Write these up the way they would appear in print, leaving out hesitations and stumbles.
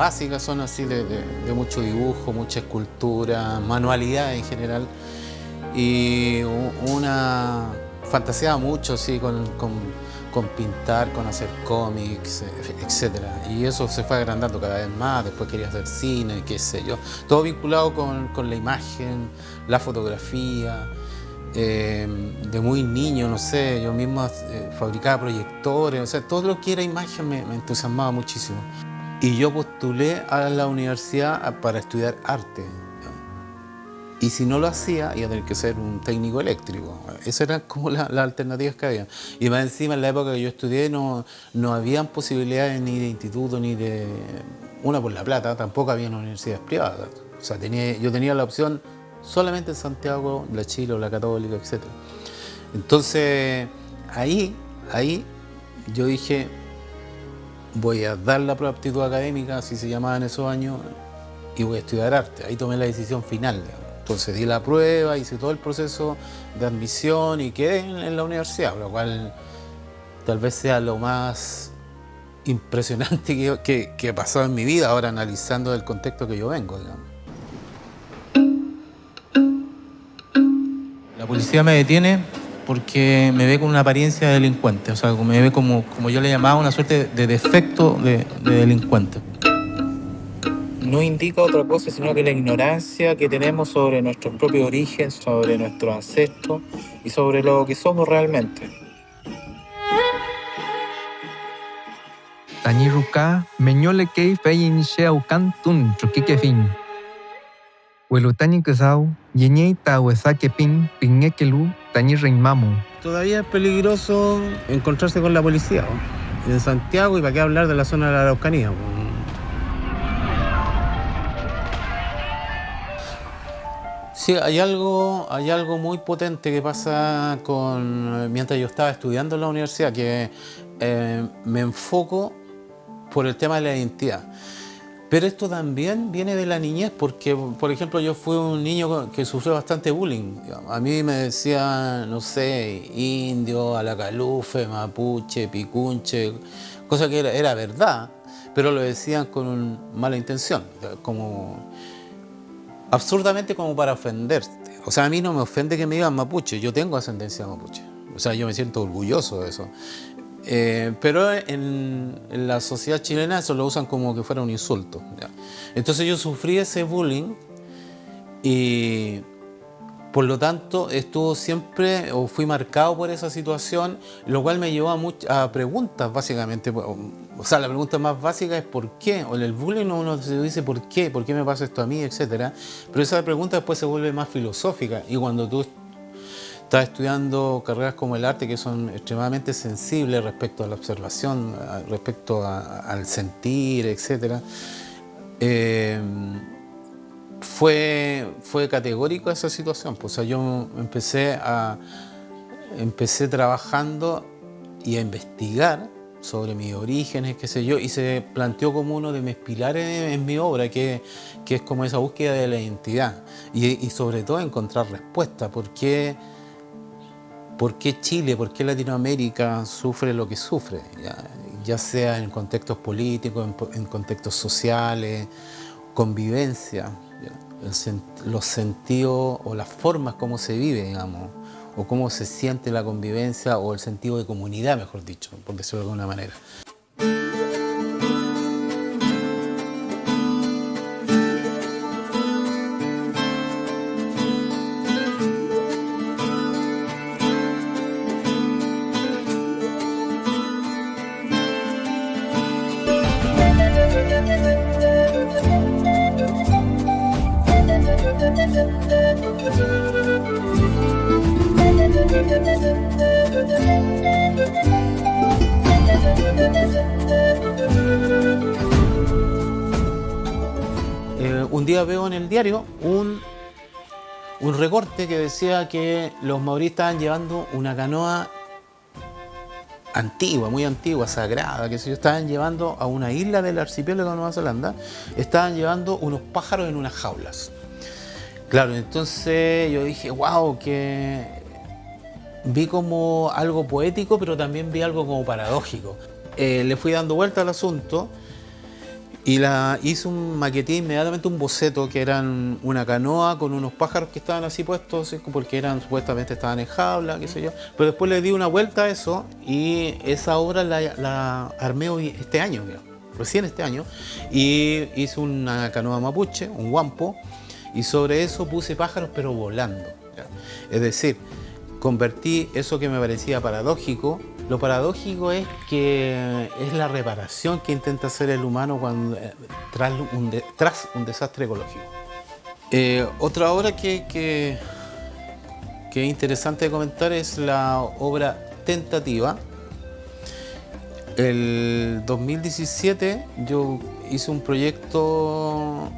básicas son así de mucho dibujo, mucha escultura, manualidad en general. Y una fantaseaba mucho sí, con pintar, con hacer cómics, etc. Y eso se fue agrandando cada vez más, después quería hacer cine, qué sé yo. Todo vinculado con la imagen, la fotografía. De muy niño, no sé, yo mismo fabricaba proyectores, o sea, todo lo que era imagen me entusiasmaba muchísimo. Y yo postulé a la universidad para estudiar arte. Y si no lo hacía, iba a tener que ser un técnico eléctrico. Esas eran como las alternativas que había. Y más encima, en la época que yo estudié, no habían posibilidades ni de instituto, ni de... Una por La Plata, tampoco había universidades privadas. O sea, yo tenía la opción solamente en Santiago, la Chile o la Católica, etc. Entonces, ahí yo dije, voy a dar la prueba de aptitud académica, así se llamaba en esos años, y voy a estudiar arte. Ahí tomé la decisión final, digamos. Entonces di la prueba, hice todo el proceso de admisión y quedé en la universidad, lo cual tal vez sea lo más impresionante que ha pasado en mi vida, ahora analizando el contexto que yo vengo, digamos. La policía me detiene porque me ve con una apariencia de delincuente, o sea, me ve como yo le llamaba, una suerte de defecto de delincuente. No indica otra cosa sino que la ignorancia que tenemos sobre nuestro propio origen, sobre nuestros ancestros y sobre lo que somos realmente. Tani ruka meñole kei feyin shea ukan tun chukike fin. Huelutani kusau yeñei ta huesake pin pinekelu tani reinmamu. Todavía es peligroso encontrarse con la policía, ¿no? En Santiago, y para qué hablar de la zona de la Araucanía, ¿no? Sí, hay algo muy potente que pasa mientras yo estaba estudiando en la universidad, que me enfoco por el tema de la identidad. Pero esto también viene de la niñez, porque, por ejemplo, yo fui un niño que sufrió bastante bullying. A mí me decían, no sé, indio, alacalufe, mapuche, picunche, cosa que era verdad, pero lo decían con mala intención, como absurdamente como para ofenderte. O sea, a mí no me ofende que me digan mapuche, yo tengo ascendencia mapuche. O sea, yo me siento orgulloso de eso. Pero en la sociedad chilena eso lo usan como que fuera un insulto, ¿ya? Entonces yo sufrí ese bullying y por lo tanto estuvo siempre, o fui marcado por esa situación, lo cual me llevó a preguntas básicamente. O sea, la pregunta más básica es ¿por qué? O en el bullying uno se dice ¿por qué? ¿Por qué me pasa esto a mí? Etcétera. Pero esa pregunta después se vuelve más filosófica, y cuando tú estás estudiando carreras como el arte, que son extremadamente sensibles respecto a la observación, respecto al sentir, etc., fue categórico esa situación. Pues, o sea, yo empecé trabajando y a investigar sobre mis orígenes, qué sé yo, y se planteó como uno de mis pilares en mi obra, que es como esa búsqueda de la identidad y sobre todo encontrar respuestas. ¿Por qué Chile, por qué Latinoamérica sufre lo que sufre? Ya sea en contextos políticos, en contextos sociales, convivencia, los sentidos o las formas como se vive, digamos, o cómo se siente la convivencia, o el sentido de comunidad, mejor dicho, por decirlo de alguna manera. Un día veo en el diario un recorte que decía que los maoríes estaban llevando una canoa antigua, muy antigua, sagrada, que se estaban llevando a una isla del archipiélago de Nueva Zelanda, estaban llevando unos pájaros en unas jaulas. Claro, entonces yo dije, wow, que vi como algo poético, pero también vi algo como paradójico. Le fui dando vuelta al asunto Y hice maqueté inmediatamente un boceto que eran una canoa con unos pájaros que estaban así puestos, porque supuestamente estaban en jaula, qué sé yo. Pero después le di una vuelta a eso y esa obra la armé este año, digamos, recién este año. Y hice una canoa mapuche, un guampo, y sobre eso puse pájaros pero volando, ¿ya? Es decir, convertí eso que me parecía paradójico. Lo paradójico es que es la reparación que intenta hacer el humano tras un desastre ecológico. Otra obra que es interesante de comentar es la obra Tentativa. El 2017 yo hice un proyecto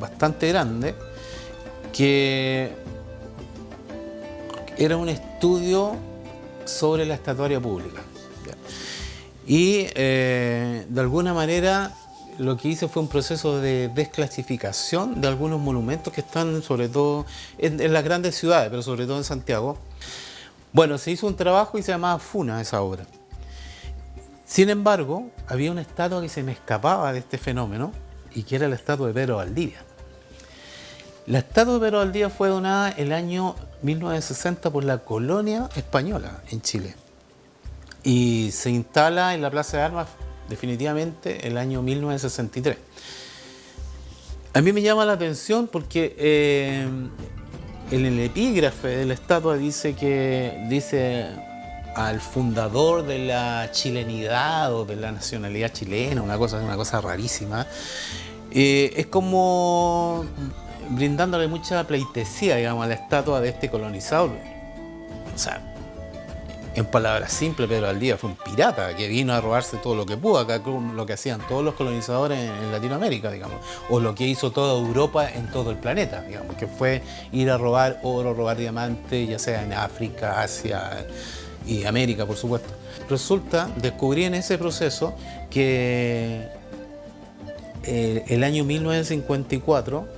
bastante grande que era un estudio sobre la estatuaria pública. Y de alguna manera lo que hice fue un proceso de desclasificación de algunos monumentos que están sobre todo en las grandes ciudades, pero sobre todo en Santiago. Bueno, se hizo un trabajo y se llamaba Funa esa obra. Sin embargo, había una estatua que se me escapaba de este fenómeno y que era la estatua de Pedro Valdivia. La estatua de Pedro Valdivia fue donada el año 1960 por la colonia española en Chile y se instala en la Plaza de Armas definitivamente el año 1963. A mí me llama la atención porque en el epígrafe de la estatua dice al fundador de la chilenidad o de la nacionalidad chilena, una cosa rarísima. Es como brindándole mucha pleitesía, digamos, a la estatua de este colonizador. O sea, en palabras simples, Pedro Valdivia fue un pirata que vino a robarse todo lo que pudo, acá lo que hacían todos los colonizadores en Latinoamérica, digamos, o lo que hizo toda Europa en todo el planeta, digamos, que fue ir a robar oro, robar diamantes, ya sea en África, Asia y América, por supuesto. Resulta, descubrí en ese proceso que el año 1954,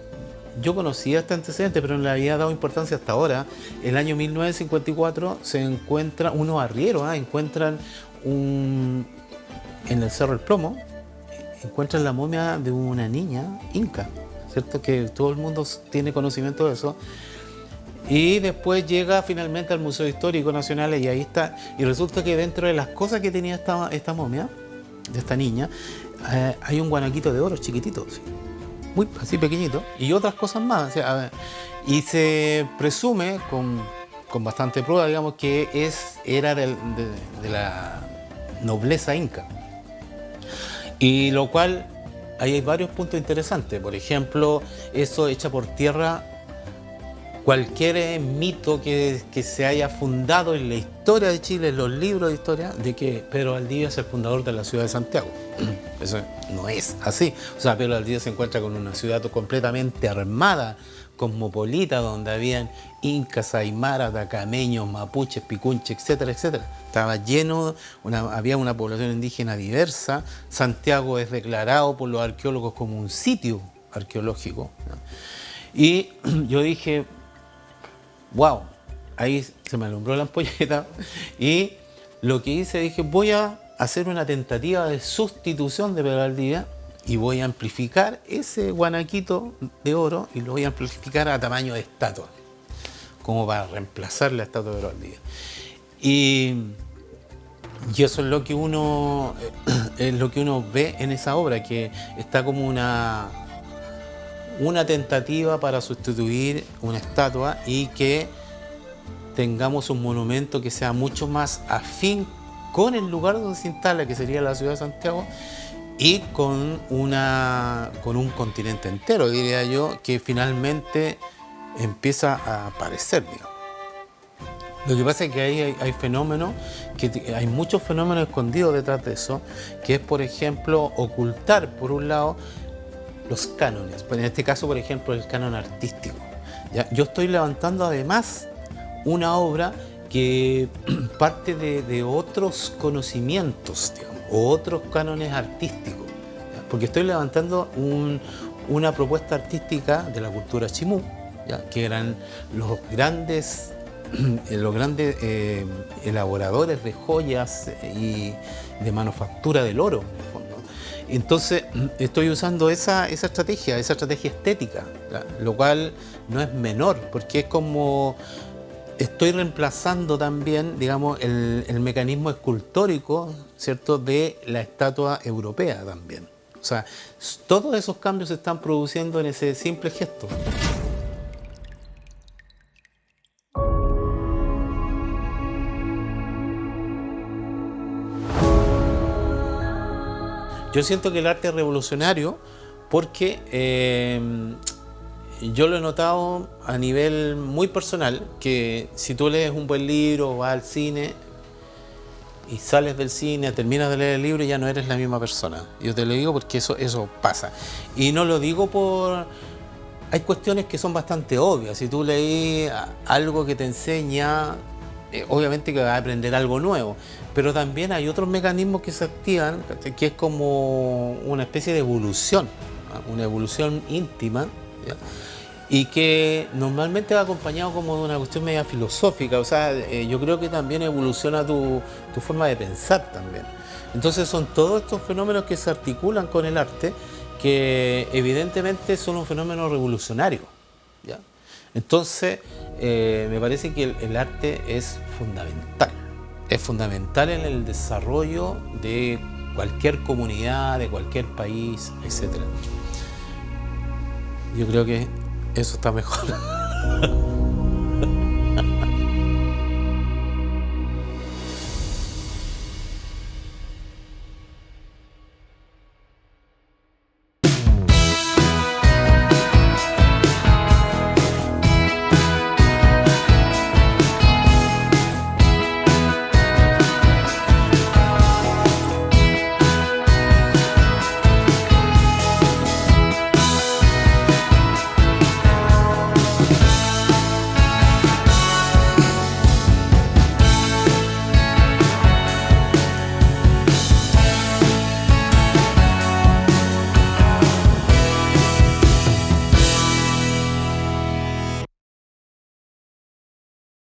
yo conocía este antecedente, pero no le había dado importancia hasta ahora. El año 1954 se encuentra unos arrieros, encuentran en el Cerro El Plomo, encuentran la momia de una niña inca, ¿cierto? Que todo el mundo tiene conocimiento de eso. Y después llega finalmente al Museo Histórico Nacional y ahí está. Y resulta que dentro de las cosas que tenía esta momia, de esta niña, hay un guanaquito de oro chiquitito, ¿sí? Muy así pequeñito, y otras cosas más. O sea, y se presume con bastante prueba, digamos, que era de la nobleza inca. Y lo cual, ahí hay varios puntos interesantes. Por ejemplo, eso echa por tierra cualquier mito que se haya fundado en la historia de Chile, en los libros de historia, de que Pedro Valdivia es el fundador de la ciudad de Santiago. Eso no es así. O sea, Pedro Valdivia se encuentra con una ciudad completamente armada, cosmopolita, donde habían incas, aymaras, atacameños, mapuches, picunches, etcétera, etcétera. Estaba lleno, había una población indígena diversa. Santiago es declarado por los arqueólogos como un sitio arqueológico, ¿no? Y yo dije, wow, ahí se me alumbró la ampolleta y lo que hice, dije, voy a hacer una tentativa de sustitución de Pedro Valdivia y voy a amplificar ese guanaquito de oro y lo voy a amplificar a tamaño de estatua, como para reemplazar la estatua de Pedro Valdivia. Y eso es lo que uno ve en esa obra, que está como una tentativa para sustituir una estatua y que tengamos un monumento que sea mucho más afín con el lugar donde se instala, que sería la ciudad de Santiago, y con un continente entero, diría yo, que finalmente empieza a aparecer, digamos. Lo que pasa es que ahí hay fenómenos, hay muchos fenómenos escondidos detrás de eso, que es, por ejemplo, ocultar, por un lado, los cánones. En este caso, por ejemplo, el canon artístico. ¿Ya? Yo estoy levantando además una obra que parte de otros conocimientos, digamos, o otros cánones artísticos, ¿ya? Porque estoy levantando una propuesta artística de la cultura chimú, ¿ya? Que eran los grandes elaboradores de joyas y de manufactura del oro, en el fondo. Entonces estoy usando esa estrategia estética, lo cual no es menor, porque es como estoy reemplazando también, digamos, el mecanismo escultórico, ¿cierto?, de la estatua europea también. O sea, todos esos cambios se están produciendo en ese simple gesto. Yo siento que el arte es revolucionario porque yo lo he notado a nivel muy personal, que si tú lees un buen libro o vas al cine y sales del cine, terminas de leer el libro y ya no eres la misma persona. Yo te lo digo porque eso pasa. Y no lo digo por... Hay cuestiones que son bastante obvias. Si tú lees algo que te enseña, obviamente que vas a aprender algo nuevo. Pero también hay otros mecanismos que se activan, que es como una especie de evolución, una evolución íntima, ¿ya? Y que normalmente va acompañado como de una cuestión media filosófica. O sea, yo creo que también evoluciona tu forma de pensar también. Entonces son todos estos fenómenos que se articulan con el arte, que evidentemente son un fenómeno revolucionario, ¿ya? Entonces, me parece que el arte es fundamental. Es fundamental en el desarrollo de cualquier comunidad, de cualquier país, etc. Yo creo que eso está mejor.